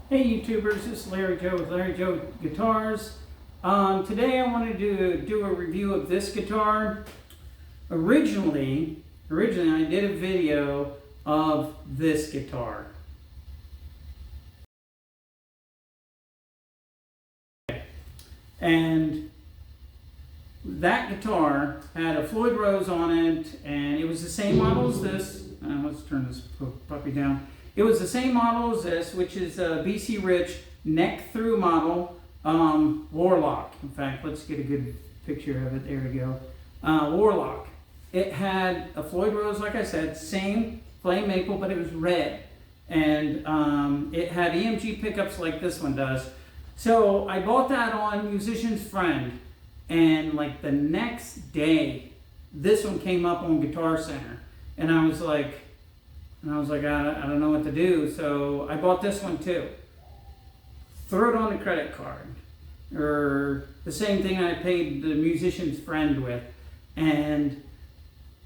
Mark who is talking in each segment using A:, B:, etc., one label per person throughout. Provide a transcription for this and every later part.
A: Hey YouTubers, this is Larry Joe with Larry Joe Guitars. Today I wanted to do a review of this guitar. Originally I did a video of this guitar. And that guitar had a Floyd Rose on it, and it was the same model as this. Let's turn this puppy down. It was the same model as this, which is a BC Rich Neck-thru model, Warlock. In fact, let's get a good picture of it. There we go. Warlock. It had a Floyd Rose, like I said, same flame maple, but it was red. And it had EMG pickups like this one does. So I bought that on Musician's Friend. And like the next day, this one came up on Guitar Center. And I was like, I don't know what to do. So I bought this one too. Throw it on the credit card. Or the same thing I paid the Musician's Friend with. And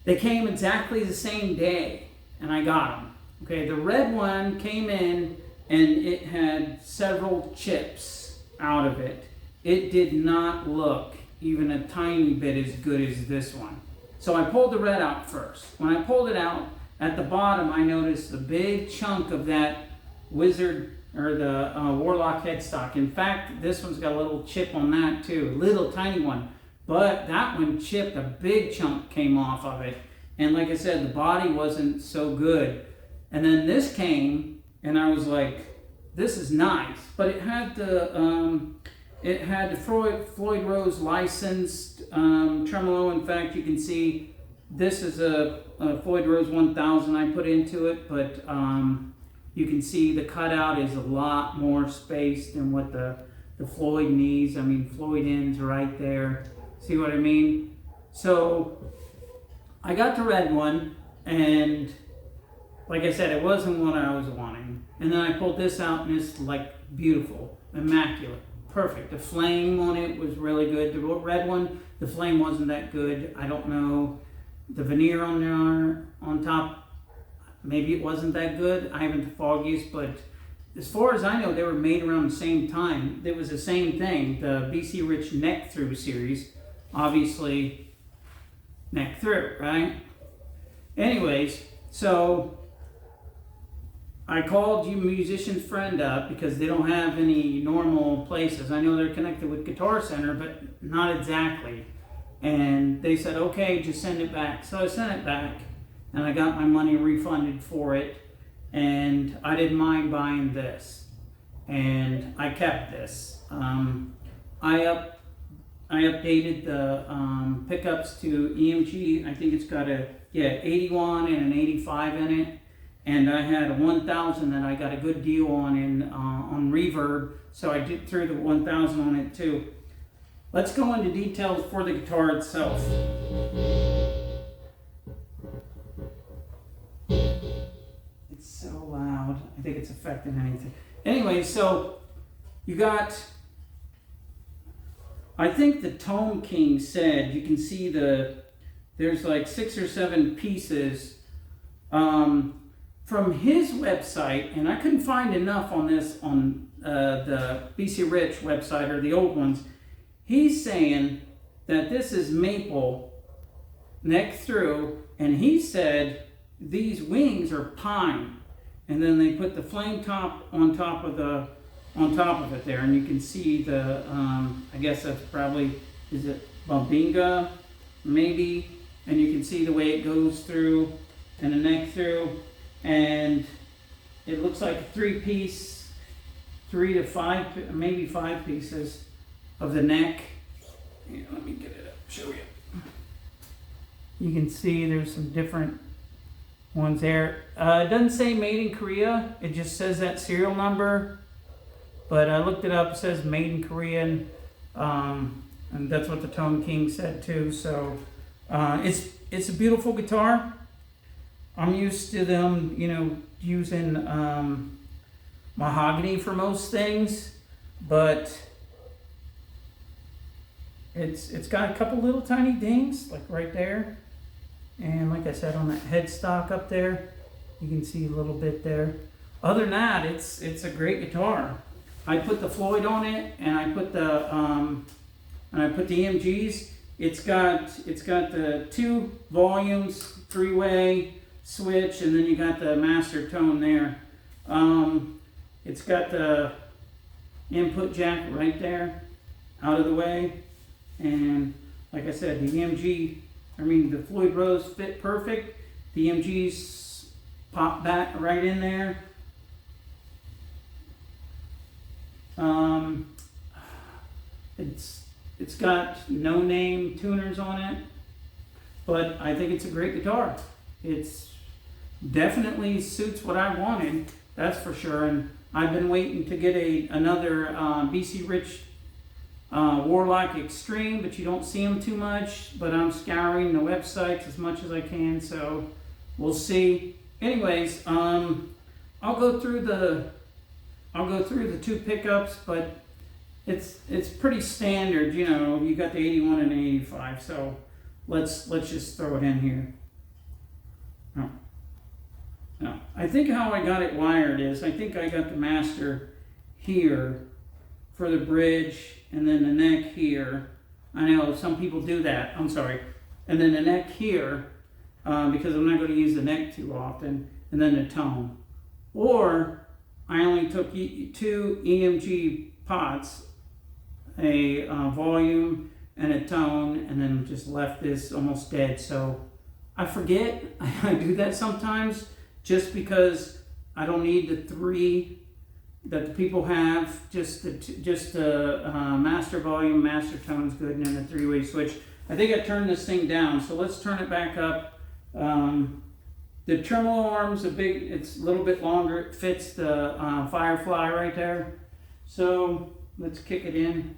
A: they came exactly the same day. And I got them. Okay, the red one came in and it had several chips out of it. It did not look even a tiny bit as good as this one. So I pulled the red out first. When I pulled it out, at the bottom I noticed a big chunk of that Wizard or the Warlock headstock. In fact, this one's got a little chip on that too, a little tiny one. But that one chipped, a big chunk came off of it. And like I said, the body wasn't so good. And then this came, and I was like, this is nice. But it had the Floyd Rose licensed tremolo. In fact, you can see this is a Floyd Rose 1000 I put into it, but you can see the cutout is a lot more space than what the Floyd needs. I mean, Floyd ends right there. See what I mean? So I got the red one, and like I said, it wasn't what I was wanting. And then I pulled this out, and it's like beautiful, immaculate. Perfect. The flame on it was really good. The red one, the flame wasn't that good. I don't know. The veneer on there, on top, maybe it wasn't that good. I haven't the foggiest, but as far as I know, they were made around the same time. It was the same thing. The BC Rich Neck-thru series, obviously Neck-thru, right? Anyways, so I called you Musician's Friend up because they don't have any normal places. I know they're connected with Guitar Center, but not exactly. And they said, okay, just send it back. So I sent it back, and I got my money refunded for it. And I didn't mind buying this. And I kept this. I updated the pickups to EMG. I think it's got a 81 and an 85 in it. And I had a 1000 that I got a good deal on Reverb, so I threw the 1000 on it too. Let's go into details for the guitar itself. It's so loud. I think it's affecting anything. Anyway, so you got, I think the Tone King said, you can see there's like 6 or 7 pieces. From his website, and I couldn't find enough on this on the BC Rich website or the old ones, he's saying that this is maple neck-thru, and he said these wings are pine, and then they put the flame top on top of it there, and you can see the I guess that's probably, is it Bambinga maybe, and you can see the way it goes through and the neck-thru. And it looks like a 3-piece, 3 to 5, maybe 5 pieces of the neck. Here, let me get it up, show you. You can see there's some different ones there. It doesn't say made in Korea, it just says that serial number. But I looked it up, it says made in Korea, and that's what the Tone King said too. So it's a beautiful guitar. I'm used to them, using mahogany for most things, but it's got a couple little tiny dings, like right there, and like I said, on that headstock up there, you can see a little bit there. other than that, it's a great guitar. I put the Floyd on it, and I put the EMGs. It's got the 2 volumes, 3-way switch, and then you got the master tone there. It's got the input jack right there, out of the way, and like I said, the Floyd Rose fit perfect. The EMGs pop back right in there. It's got no name tuners on it, but I think it's a great guitar. It's definitely suits what I wanted, that's for sure. And I've been waiting to get another BC Rich Warlock Extreme, but you don't see them too much. But I'm scouring the websites as much as I can, so we'll see. Anyways, I'll go through the 2 pickups, but it's pretty standard. You know, you got the 81 and the 85, so let's just throw it in here. No, I think how I got it wired is, I think I got the master here for the bridge, and then the neck here. I know some people do that, I'm sorry. And then the neck here, because I'm not going to use the neck too often, and then the tone. Or I only took 2 EMG pots, a volume and a tone, and then just left this almost dead. So I forget, I do that sometimes, just because I don't need the 3 that the people have. Just the master volume, master tone is good, and then the 3-way switch. I think I turned this thing down, so let's turn it back up. The tremolo arm's it's a little bit longer. It fits the Firefly right there. So let's kick it in.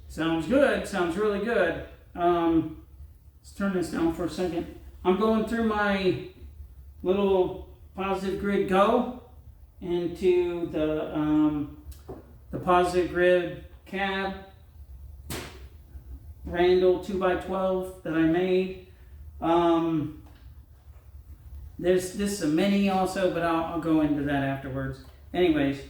A: Sounds good, sounds really good. Let's turn this down for a second. I'm going through my little Positive Grid Go into the Positive Grid cab Randall 2x12 that I made. This is a mini also, but I'll go into that afterwards. Anyways.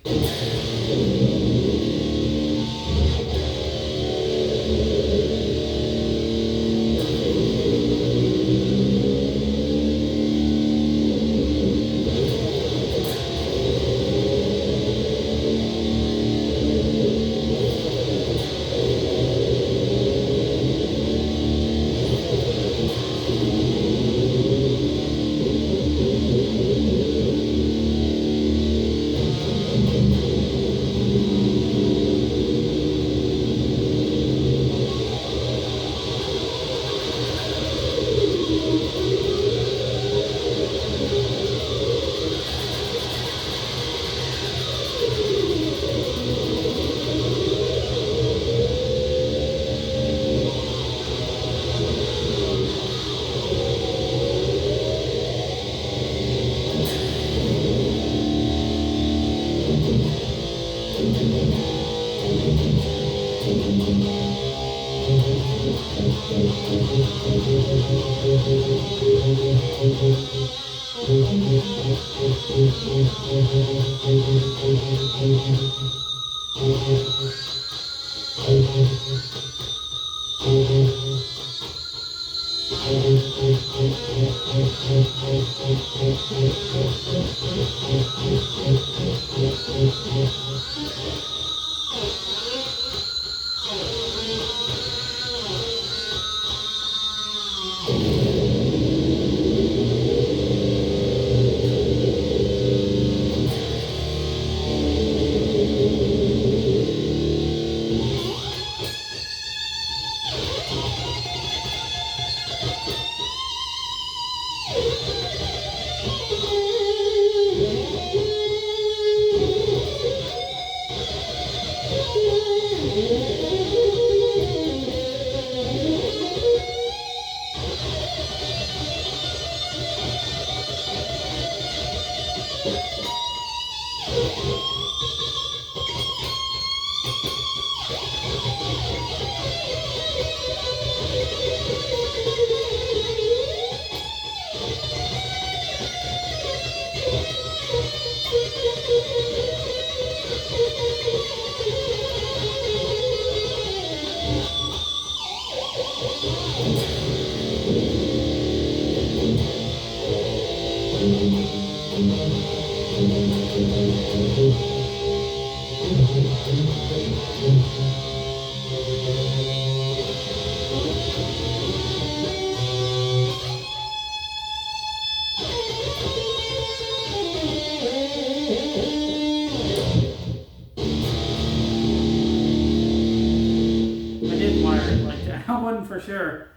A: For sure.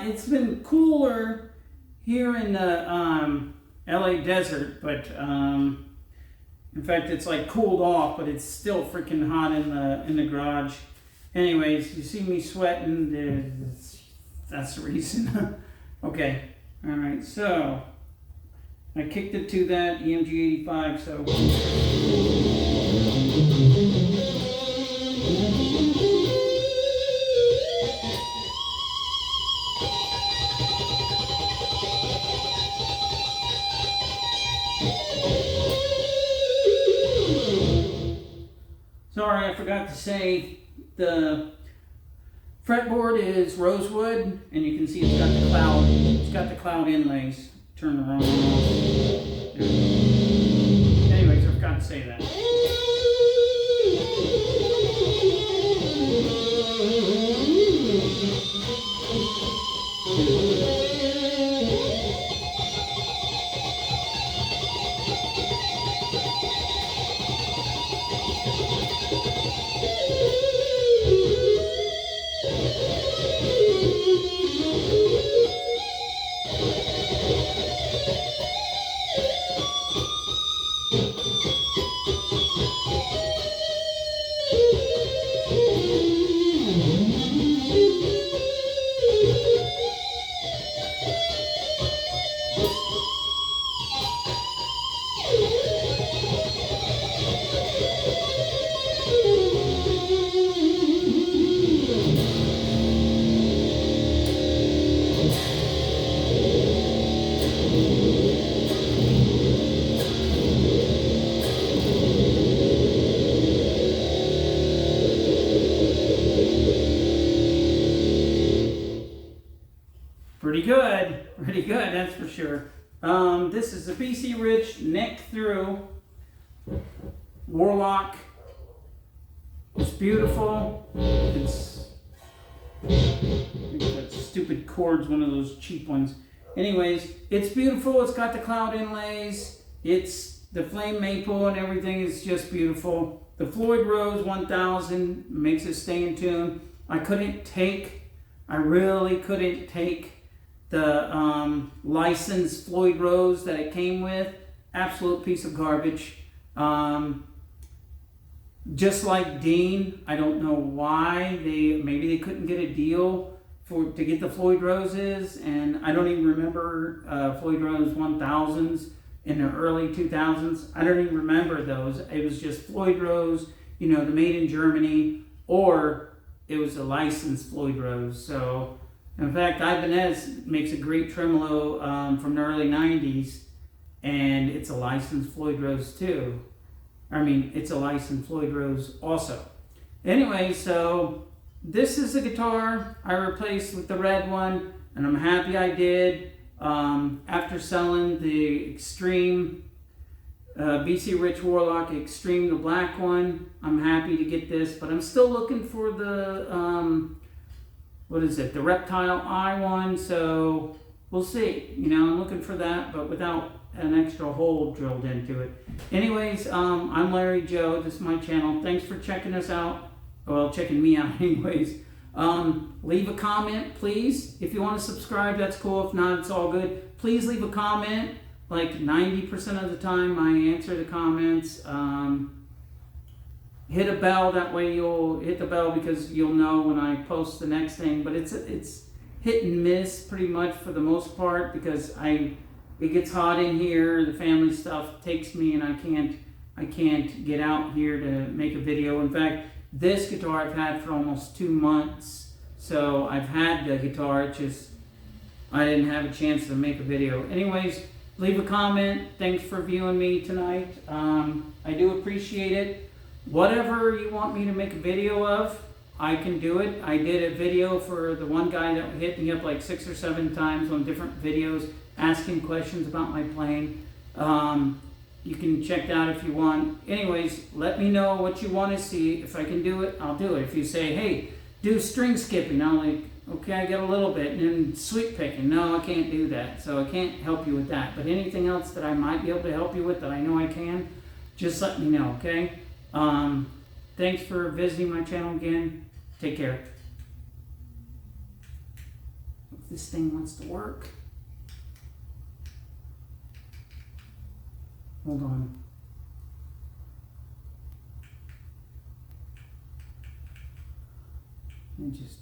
A: It's been cooler here in the LA desert, but in fact it's like cooled off, but it's still freaking hot in the garage. Anyways, you see me sweating, that's the reason. Okay, all right, so I kicked it to that EMG 85, so sorry, I forgot to say the fretboard is rosewood, and you can see it's got the cloud. It's got the cloud inlays. Turn the wrong one off. Anyways, I forgot to say that. Pretty good, that's for sure. This is a BC Rich Neck-thru Warlock. It's beautiful. It's that stupid chord's one of those cheap ones. Anyways, it's beautiful. It's got the cloud inlays. It's the flame maple and everything is just beautiful. The Floyd Rose 1000 makes it stay in tune. I really couldn't take the licensed Floyd Rose that it came with. Absolute piece of garbage. Just like Dean, I don't know why maybe they couldn't get a deal to get the Floyd Roses, and I don't even remember Floyd Rose 1000s in the early 2000s. I don't even remember those. It was just Floyd Rose, the made in Germany, or it was a licensed Floyd Rose. So in fact, Ibanez makes a great tremolo from the early 90s, and it's a licensed Floyd Rose too. It's a licensed Floyd Rose also. Anyway, so this is the guitar I replaced with the red one, and I'm happy I did. After selling the Extreme BC Rich Warlock Extreme, the black one, I'm happy to get this, but I'm still looking for the the Reptile Eye one, so we'll see. I'm looking for that, but without an extra hole drilled into it. Anyways, I'm Larry Joe. This is my channel. Thanks for checking us out. Well, checking me out anyways. Leave a comment, please. If you want to subscribe, that's cool. If not, it's all good. Please leave a comment. Like 90% of the time, I answer the comments. Hit a bell. That way you'll hit the bell because you'll know when I post the next thing. But it's hit and miss pretty much for the most part because it gets hot in here. The family stuff takes me, and I can't get out here to make a video. In fact, this guitar I've had for almost 2 months. So I've had the guitar, it's just I didn't have a chance to make a video. Anyways, leave a comment. Thanks for viewing me tonight. I do appreciate it. Whatever you want me to make a video of, I can do it. I did a video for the one guy that hit me up like 6 or 7 times on different videos asking questions about my playing. You can check that out if you want. Anyways, let me know what you want to see. If I can do it, I'll do it. If you say, hey, do string skipping, I'm like, okay, I get a little bit. And then sweep picking, no, I can't do that. So I can't help you with that. But anything else that I might be able to help you with that I know I can, just let me know, okay? Thanks for visiting my channel again. Take care. If this thing wants to work. Hold on. Let me just